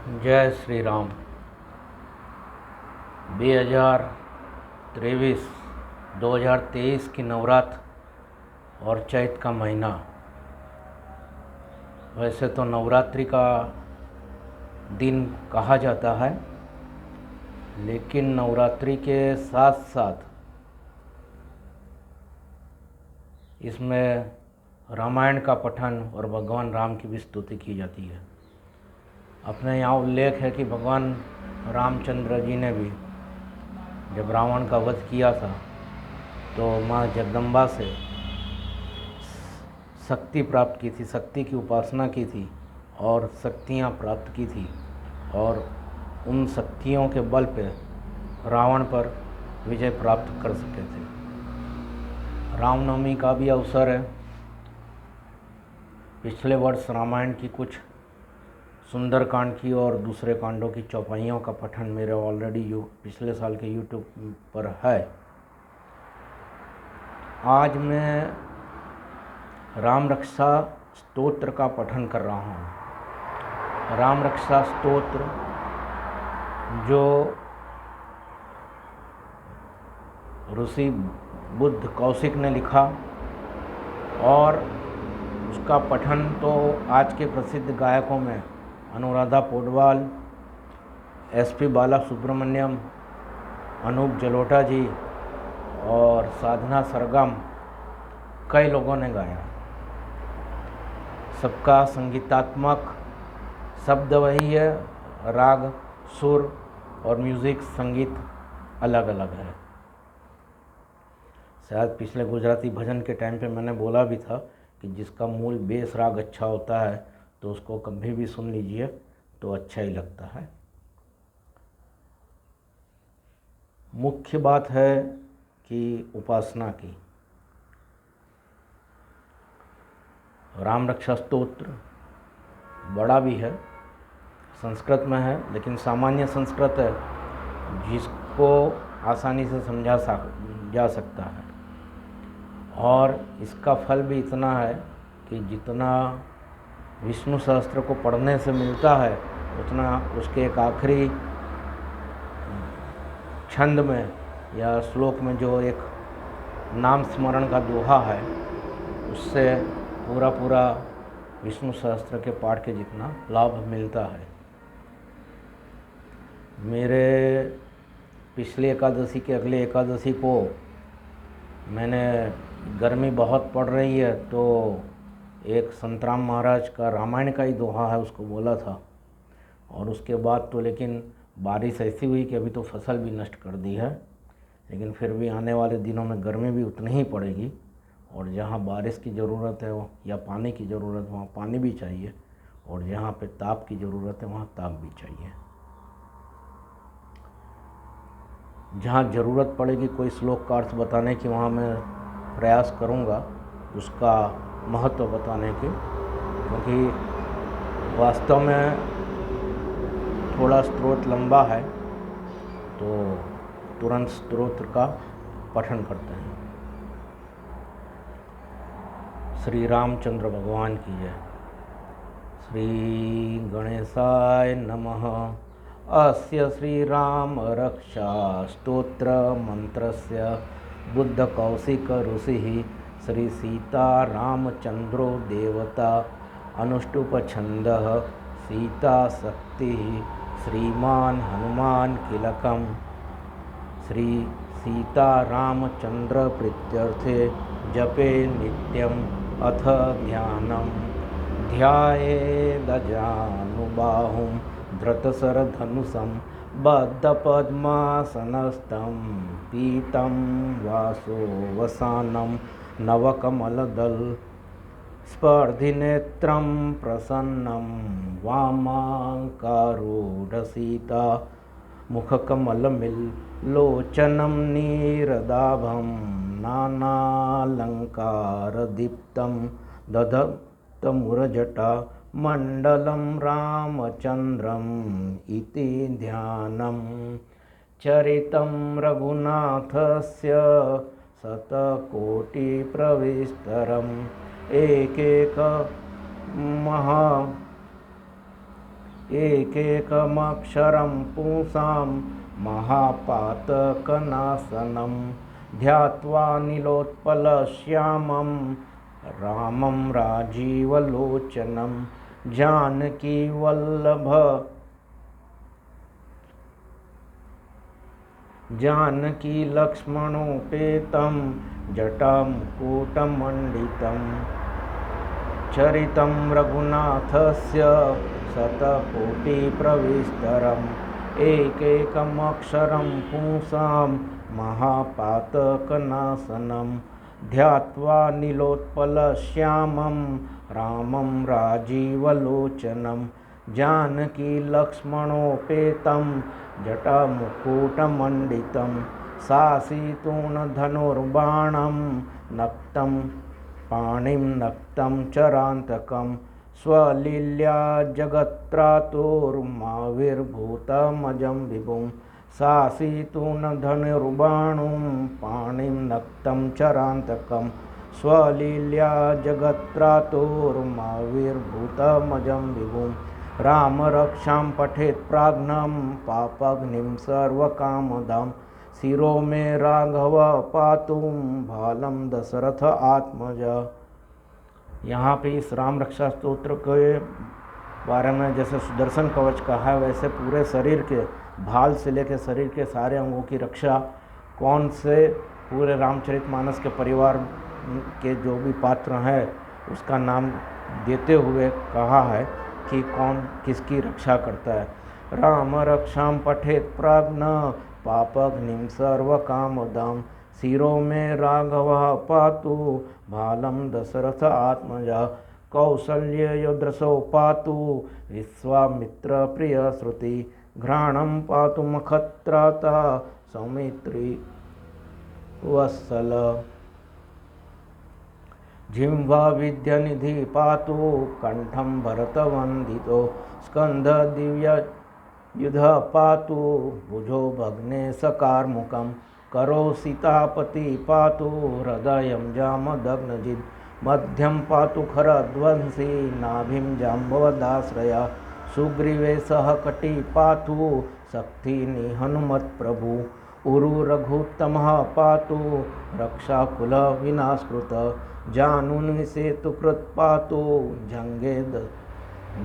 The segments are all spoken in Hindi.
जय श्री राम। 2023 2023 की नवरात्र और चैत का महीना। वैसे तो नवरात्रि का दिन कहा जाता है, लेकिन नवरात्रि के साथ साथ इसमें रामायण का पठन और भगवान राम की भी स्तुति की जाती है। अपने यहाँ उल्लेख है कि भगवान रामचंद्र जी ने भी जब रावण का वध किया था तो माँ जगदम्बा से शक्ति प्राप्त की थी, शक्ति की उपासना की थी और शक्तियाँ प्राप्त की थी, और उन शक्तियों के बल पे रावण पर विजय प्राप्त कर सके थे। रामनवमी का भी अवसर है। पिछले वर्ष रामायण की कुछ सुंदरकांड की और दूसरे कांडों की चौपाइयों का पठन मेरे ऑलरेडी पिछले साल के यूट्यूब पर है। आज मैं राम रक्षा स्तोत्र का पठन कर रहा हूँ। राम रक्षा स्तोत्र जो ऋषि बुद्ध कौशिक ने लिखा, और उसका पठन तो आज के प्रसिद्ध गायकों में अनुराधा पौडवाल, एसपी बाला सुब्रमण्यम, अनूप जलोटा जी और साधना सरगम, कई लोगों ने गाया। सबका संगीतात्मक शब्द वही है, राग, सुर और म्यूज़िक संगीत अलग अलग है। शायद पिछले गुजराती भजन के टाइम पे मैंने बोला भी था कि जिसका मूल बेस राग अच्छा होता है तो उसको कभी भी सुन लीजिए तो अच्छा ही लगता है। मुख्य बात है कि उपासना की। राम रक्षा स्तोत्र बड़ा भी है, संस्कृत में है, लेकिन सामान्य संस्कृत है जिसको आसानी से समझा जा सकता है। और इसका फल भी इतना है कि जितना विष्णु सहस्त्र को पढ़ने से मिलता है उतना उसके एक आखिरी छंद में या श्लोक में जो एक नाम स्मरण का दोहा है, उससे पूरा पूरा विष्णु सहस्त्र के पाठ के जितना लाभ मिलता है। मेरे पिछली एकादशी के अगले एकादशी को मैंने गर्मी बहुत पड़ रही है तो एक संतराम महाराज का रामायण का ही दोहा है उसको बोला था। और उसके बाद तो लेकिन बारिश ऐसी हुई कि अभी तो फसल भी नष्ट कर दी है, लेकिन फिर भी आने वाले दिनों में गर्मी भी उतनी ही पड़ेगी। और जहाँ बारिश की ज़रूरत है या पानी की ज़रूरत वहाँ पानी भी चाहिए, और जहाँ पे ताप की ज़रूरत है वहाँ ताप भी चाहिए। जहाँ ज़रूरत पड़ेगी कोई श्लोक का अर्थ बताने की, वहाँ मैं प्रयास करूँगा उसका महत्व बताने के, क्योंकि वास्तव में थोड़ा स्त्रोत लंबा है तो तुरंत स्तोत्र का पठन करते हैं। श्री रामचंद्र भगवान की जय। श्री गणेशाय नमः। अस्य श्री राम रक्षा स्तोत्र मंत्रस्य बुद्ध कौशिक ऋषिः श्री सीता रामचंद्रो देवता अनुष्टुप छंदः सीता शक्ति श्रीमान हनुमान किलकम। श्री सीता रामचंद्र प्रीत्यर्थे जपे नित्यम अथ ध्यानम ध्यायेदजानुबाहुं धृतशरधनुषं बद्धपद्मासनस्थं पीतं वासोवसानं नवकमलदल स्पर्धिनेत्रं प्रसन्नं वामाङ्कारूढसीता मुखकमलमिल्लोचनं नीरदाभं नानालङ्कारदीप्तं दधत्तमुरजटा मण्डलं रामचन्द्रम् इति ध्यानं। चरितं रघुनाथस्य शतकोटिप्रविस्तरम् एकैक एकैकमक्षरं पुंसां महापातकनाशनं ध्यात्वा नीलोत्पलश्यामं रामं राजीवलोचनं जानकी लक्ष्मणोपेतं जटामुकुटमण्डितं चरितं रघुनाथस्य शतकोटिप्रविस्तरम् एकैकमक्षरं पुंसां महापातकनाशनं ध्यात्वा नीलोत्पलश्यामं रामं राजीवलोचनं जानकी लक्ष्मणोपेतं जटामुकुटमण्डितं सासीतूण धनुर्बाणं नक्तं पाणिं नक्तं चरान्तकं स्वलील्या जगत्त्रातुर्माविर्भूतमजं विभुं सासीतूण धनुर्बाणुं पाणिं नक्तं चरान्तकं स्वलील्या जगत्त्रातुर्माविर्भूतमजं विभुं रामरक्षां पठेत् प्राज्ञं पापग्निं सर्वकामदां शिरो मे राघव पातु भालं दशरथ आत्मज। यहाँ पे इस राम रक्षा स्तोत्र के बारे में जैसे सुदर्शन कवच कहा है, वैसे पूरे शरीर के भाल से लेकर शरीर के सारे अंगों की रक्षा कौन से पूरे रामचरितमानस के परिवार के जो भी पात्र हैं उसका नाम देते हुए कहा है कि कौन किसकी रक्षा करता है। राम रक्षां पठेत् प्राज्ञ पापग्निं सर्वकामदां शिरो मे राघवः पातु भालं दशरथ आत्मजा कौसल्ययोद्रसो पातु विश्वामित्र प्रिय श्रुति घ्राणं पातु मखत्राता सौमित्री वत्सल जिह्वा विद्यानिधि पातु कंठं भरतवंदितो स्कंध दिव्य युध पातु भुजो भग्ने सकारमुखं करो सीतापति पातु हृदयं जामदग्नजित् मध्यं पातु खरध्वंसी नाभिं जाम्बवदाश्रया सुग्रीवे सह कटी पातु शक्तिनि हनुमत्प्रभु उरु रघुत्तमः पातु रक्षाकुल विनाशकृत जानुन् सेतुकृत् पातु जंगे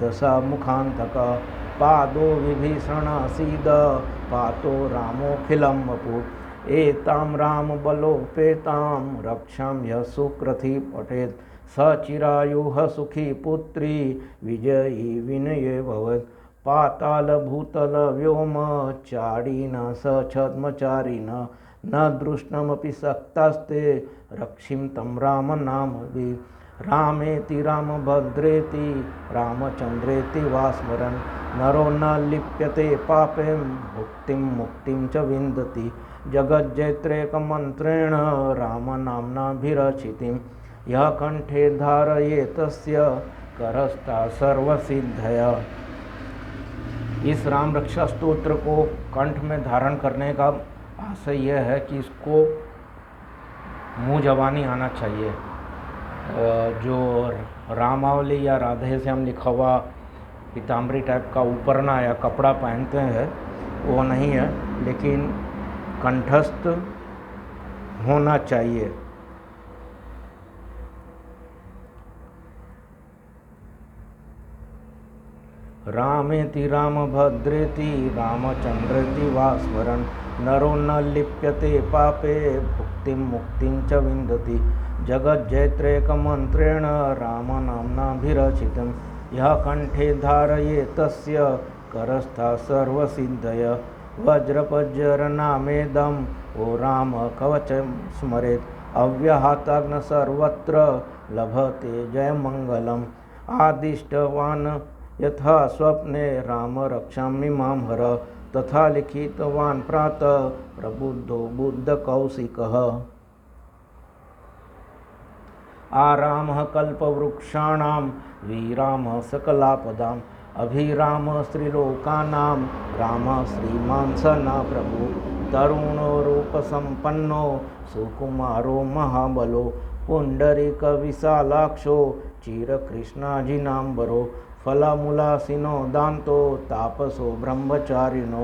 दशा मुखान्तक पादो विभीषणासीद पातो रामोऽखिलं वपु एतां रामबलोपेतां रक्षां यः सुकृती पठेत् स चिरायुः सुखी पुत्री विजयी विनये भवेत् पातालभूतल व्योम चारिण स छद्मचारिण न दृष्टमपि सक्तास्ते रक्षिं तं रामनामभि रामेति रामभद्रेति रामचन्द्रेति वा स्मरन् नरो न लिप्यते पापें भुक्तिं मुक्तिं च विन्दति जगज्जैत्रेकमन्त्रेण रामनाम्नाभिरचितिं यः कण्ठे धारयेत् तस्य करस्था सर्वसिद्धया। इस राम रक्षा स्तोत्र को कंठ में धारण करने का आशय यह है कि इसको मुँह जबानी आना चाहिए। जो रामावली या राधे श्याम लिखा हुआ पीताम्बरी टाइप का उपरना या कपड़ा पहनते हैं वो नहीं है, लेकिन कंठस्थ होना चाहिए। रामेति रामभद्रेति रामचन्द्रेति वा स्मरन् नरो न लिप्यते पापे भुक्तिं मुक्तिं च विन्दति जगज्जैत्रेकमन्त्रेण रामनाम्नाभिरचितं यः कण्ठे धारयेत् तस्य करस्था सर्वसिद्धय वज्रपज्जरनामेदं ओ राम कवचं स्मरेत् अव्याहताग्न सर्वत्र लभते जयमङ्गलम् आदिष्टवान् यथा स्वप्ने राम रक्षामि मां हर तथा लिखितवान् प्रातः प्रबुद्धो बुद्धकौशिकः आरामः कल्पवृक्षाणां वीरामः सकलापदाम् अभिरामः स्त्रीलोकानां रामः श्रीमान् स न प्रभु तरुणो रूपसम्पन्नो सुकुमारो महाबलो पुण्डरीकविशालाक्षो चिरकृष्णाजिनाम्बरो फलमूलासिनो दान्तो तापसो ब्रह्मचारिणो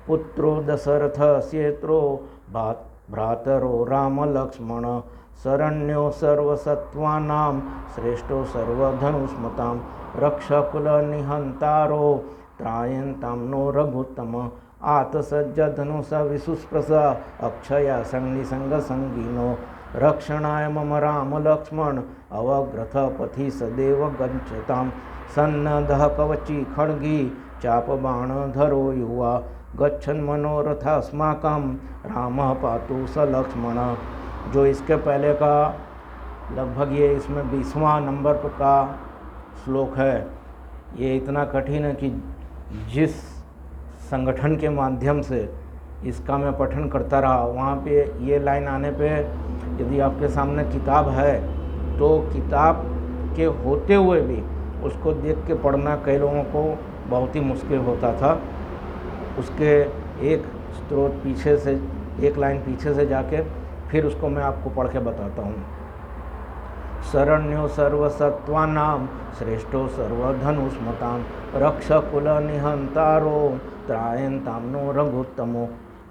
पुत्रो दशरथस्येत्रो भ्रातरो रामलक्ष्मण शरण्यो सर्वसत्त्वानां श्रेष्ठो सर्वधनुष्मतां रक्षकुलनिहन्तारो त्रायन्तां नो रघुत्तम आतसज्जधनुष विसुस्पृश अक्षया संनिसंगसंगिनो रक्षणाय मम राम लक्ष्मण अवग्रथ पथि सदैव गच्छतां सन्नद्धः कवची खड्गी चापबाणधरो युवा गच्छन् मनोरथास्माकं रामः पातु स लक्ष्मण। जो इसके पहले का लगभग ये इसमें 20वां नंबर का श्लोक है। ये इतना कठिन है कि जिस संगठन के माध्यम से इसका मैं पठन करता रहा, वहाँ पे ये लाइन आने पे यदि आपके सामने किताब है तो किताब के होते हुए भी उसको देख के पढ़ना कई लोगों को बहुत ही मुश्किल होता था। उसके एक स्रोत पीछे से, एक लाइन पीछे से जाके फिर उसको मैं आपको पढ़ के बताता हूँ। शरण्यो सर्वसत्त्वानां श्रेष्ठो सर्वधनुष्मतां रक्षकुलनिहन्तारो त्रायन्तां नो रघुत्तमो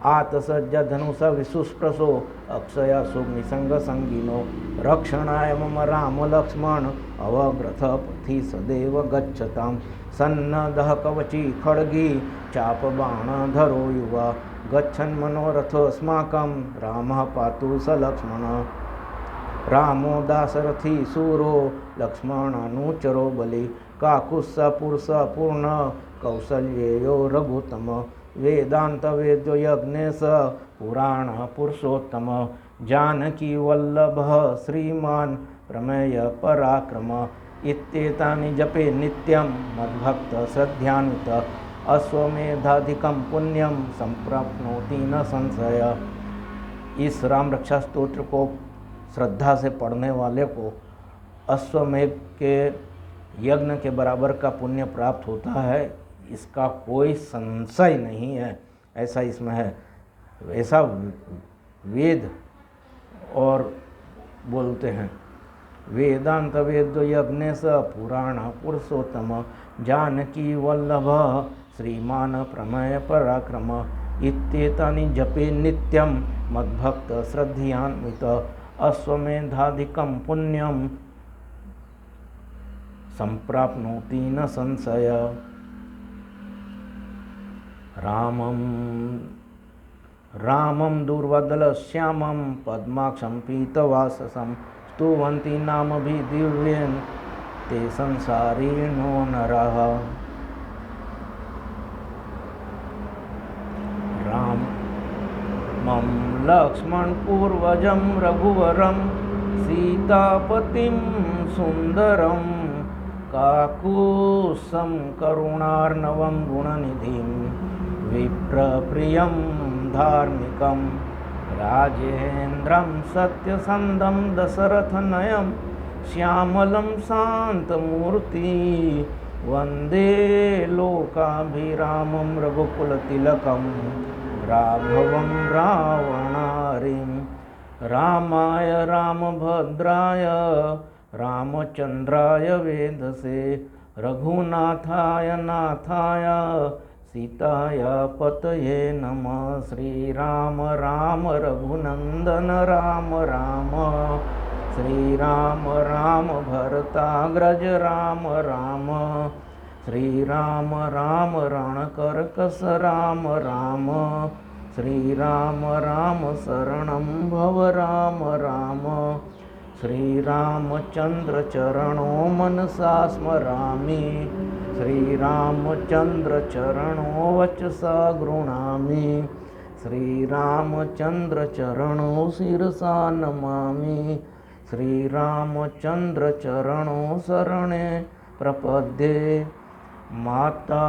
आतसज्जधनुष विसुस्पृशो अक्षया सुनिसंगसंगिनो रक्षणाय मम राम लक्ष्मण अवग्रथ पथि सदैव गच्छतां सन्नद्धः कवची खड्गी चापबाणधरो युवा गच्छन् मनोरथोऽस्माकं रामः पातु स लक्ष्मण। रामो दाशरथी सूरो लक्ष्मणानुचरो बलि काकुत्स्थपुरुषः पूर्ण कौसल्येयो रघुत्तम वेदांत वेद्यो यज्ञेश पुराण पुरुषोत्तम जानकी वल्लभः श्रीमान प्रमेय पराक्रम इत्येतानि जपे नित्यं मद्भक्त श्रद्धान्वित अश्वमेधाधिकं पुण्यम संप्राप्नोति न संशय। इस राम रक्षा स्तोत्र को श्रद्धा से पढ़ने वाले को अश्वमेध के यज्ञ के बराबर का पुण्य प्राप्त होता है, इसका कोई संशय नहीं है। ऐसा इसमें है, ऐसा वेद और बोलते हैं। वेदांत वेद यज्ञेश पुराण पुरुषोत्तम जानकी वल्लभ श्रीमान प्रमेय पराक्रम इत्येतानि जपे नित्यं मद्भक्त श्रद्धयान्वित अश्वमेधाधिकं पुण्यम संप्राप्नोति न संशय। रामं दूर्वदलश्यामं पद्माक्षं पीतवाससं स्तुवन्ति नामभिदिव्येन ते संसारिणो नरः। रामं लक्ष्मणपूर्वजं रघुवरं सीतापतिं सुन्दरं काकुत्स्थं करुणार्णवं गुणनिधिं विप्रप्रियं धार्मिकं राजेन्द्रं सत्यसन्धं दशरथनयं श्यामलं शान्तमूर्ति वन्दे लोकाभिरामं रघुकुलतिलकं राघवं रावणारिं। रामाय रामभद्राय रामचन्द्राय वेधसे रघुनाथाय नाथाय सीताय पतये नमः। श्रीराम राम रघुनंदन राम राम श्रीराम राम भरताग्रज राम राम श्रीराम राम रणकर्कश राम राम श्रीराम राम शरणं भव राम राम श्रीरामचंद्र चरणों मनसा स्मरामि श्रीरामचंद्र चरणों वचसा गृह्णामि श्रीरामचंद्र चरणों शिरसा नमामि श्रीरामचंद्र चरणों शरणे प्रपद्ये। माता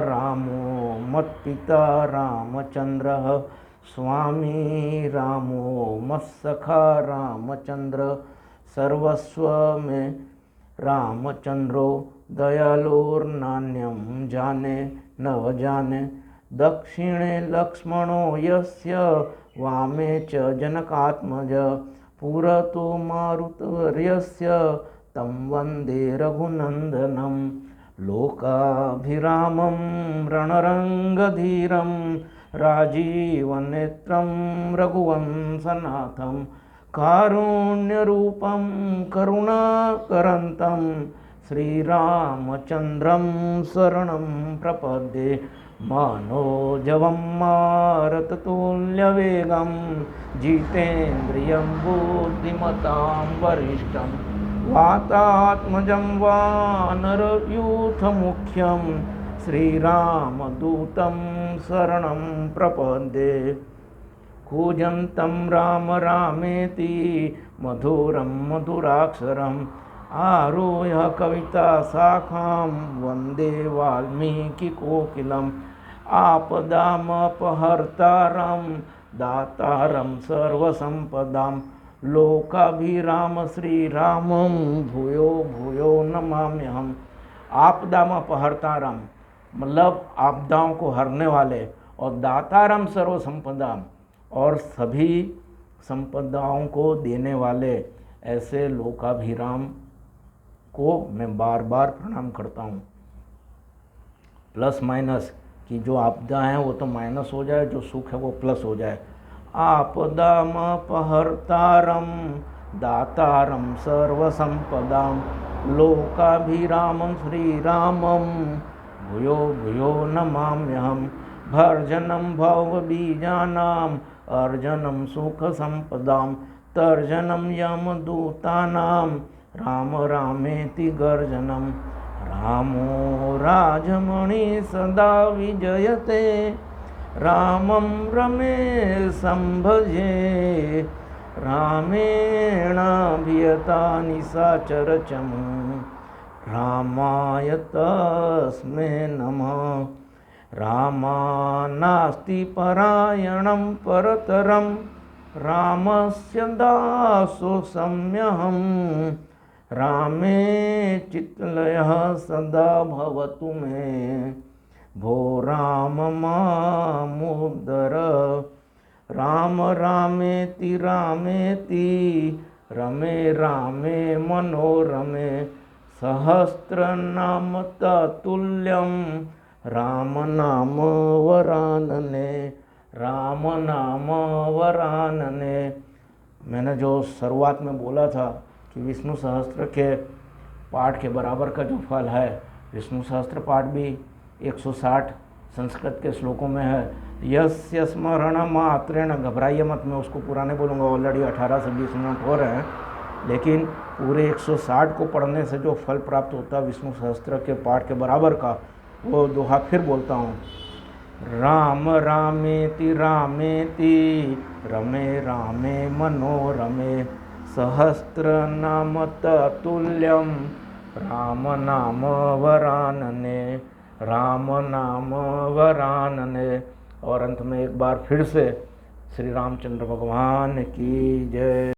रामो मत्पिता रामचंद्रः स्वामी रामो मत्सखा रामचंद्र सर्वस्व में रामचंद्रो दयालुर्नान्यं जाने न जाने दक्षिणे लक्ष्मणो यस्य वामे च जनकात्मज पुरतो मारुतवर्यस्य तं वन्दे रघुनन्दनं लोकाभिरामं रणरङ्गधीरं राजीवनेत्रं रघुवंशनाथं कारुण्यरूपं करुणाकरन्तं श्रीरामचन्द्रं शरणं प्रपद्ये मनोजवं मारुततुल्यवेगं जितेन्द्रियं बुद्धिमतां वरिष्ठं वातात्मजं वानरयूथमुख्यं श्रीरामदूतं शरणं प्रपद्ये कूजन्तं राम रामेति मधुरं मधुराक्षरम् आरुह्य कविताशाखां वन्दे वाल्मीकिकोकिलम् आपदामपहर्तारं दातारं सर्वसम्पदां लोकाभिराम श्रीरामं भूयो भूयो नमाम्यहम्। आपदामपहर्तारं मतलब आपदाओं को हरने वाले, और दातारम सर्वसंपदाम और सभी संपदाओं को देने वाले, ऐसे लोकाभिराम को मैं बार बार प्रणाम करता हूँ। प्लस माइनस कि जो आपदा है वो तो माइनस हो जाए, जो सुख है वो प्लस हो जाए। आपदामपहर्तारं दातारं सर्वसंपदां लोकाभिरामं श्रीरामं भूयो भूयो नमाम्यहम्। भर्जनं भवबीजानाम् अर्जनं सुखसंपदां तर्जनं यमदूतानां राम रामेति गर्जनं रामो राजमणि सदा विजयते रामं रमेशं भजे रामेणाभियता निशाचरचमु रामाय तस्मै नमः। रामानास्ति परायणं परतरं रामस्य दासोऽस्म्यहं रामे चित्तलयः सदा भवतु मे भो राम मामुद्धर। राम रामेति रामेति रमे रामे मनोरमे सहस्रनाम तत्तुल्यं राम नाम वरानने राम नाम वरानने। मैंने जो शुरुआत में बोला था कि विष्णु सहस्त्र के पाठ के बराबर का जो फल है, विष्णु सहस्त्र पाठ भी 160 संस्कृत के श्लोकों में है। यस्य स्मरण मात्रेण, घबराइए मत, मैं उसको पूरा नहीं बोलूँगा, ऑलरेडी 18 से 20 मिनट हो रहे हैं, लेकिन पूरे 160 को पढ़ने से जो फल प्राप्त होता है विष्णु सहस्त्र के पाठ के बराबर का, वो दोहा फिर बोलता हूँ। राम रामेति रामेति रमे रामे मनोरमे सहस्रनाम तत्तुल्यं राम नाम वरानने राम नाम वरानने। और अंत में एक बार फिर से श्री रामचंद्र भगवान की जय।